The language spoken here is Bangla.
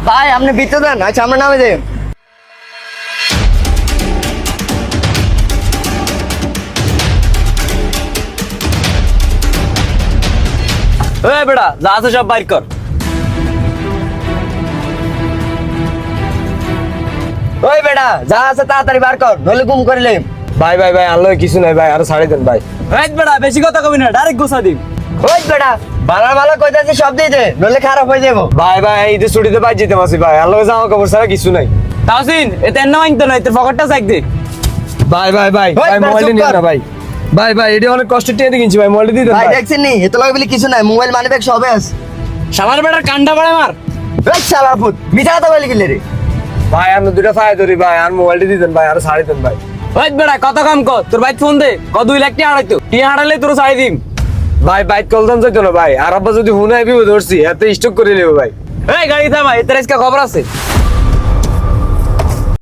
ভাই আপনি ভিতরে দেন, আচ্ছা আমরা নামে যাই। ওই বেটা যা আছে সব বাইর কর। ওই বেটা যা আছে তাড়াতাড়ি বার কর, নইলে গুম করিলে। ভাই ভাই ভাই আল্লাহ কিছু নাই ভাই, আরো ছাড়ি দেন ভাই। ওই বেটা বেশি কথা কবি না, ডাইরেক্ট গোসা দিম। ওই বেটা ভালো ভালো কইতাছি সব দিয়ে দে, নইলে খারাপ হয়ে যাবো। ভাই ভাই এই যে ছুটিতে পাই যেতে মাসি ভাই, আল্লাহ জামা কাপড় ছাড়া কিছু নাই। তাহসিন এতে এন্ন মাইনতে নয়, তোর পকেটটা চাক দে। ভাই ভাই ভাই ওই, ভাই বেটা, মোবাইলটা চুপ নিন কর। না ভাই। ভাই ভাই এটা অনেক কষ্ট টেনে কিনছি ভাই, মোবাইলটা দিয়ে দেন ভাই ভাই। দেখছেন নি এত লাগে বলে কিছু নাই, মোবাইল মানি ব্যাগ সবে আছে। শালার বেটার কান্ডা বাড়ে মার। ওই শালা ফুট মিঠা কথা বলে গেলে রে। ভাই আমরা দুটা ফায়ার ধরি ভাই, আর মোবাইলটা দিয়ে দেন ভাই, আরো ছাড়ি দেন ভাই। ওই বেটা কত কাম কর, তোর ভাই ফোন দে, 2 লাখ টাকা হারাইতো, টিয়া হারালে তোর ছাড়ি দিম। ভাই বাইক কলদান যাইতো না ভাই, আর আব্বা যদি হুনে আইবি ধরছি এত স্টক করে নেবো ভাই। এই গাড়ি থামা, এতে আজকে খবর আছে।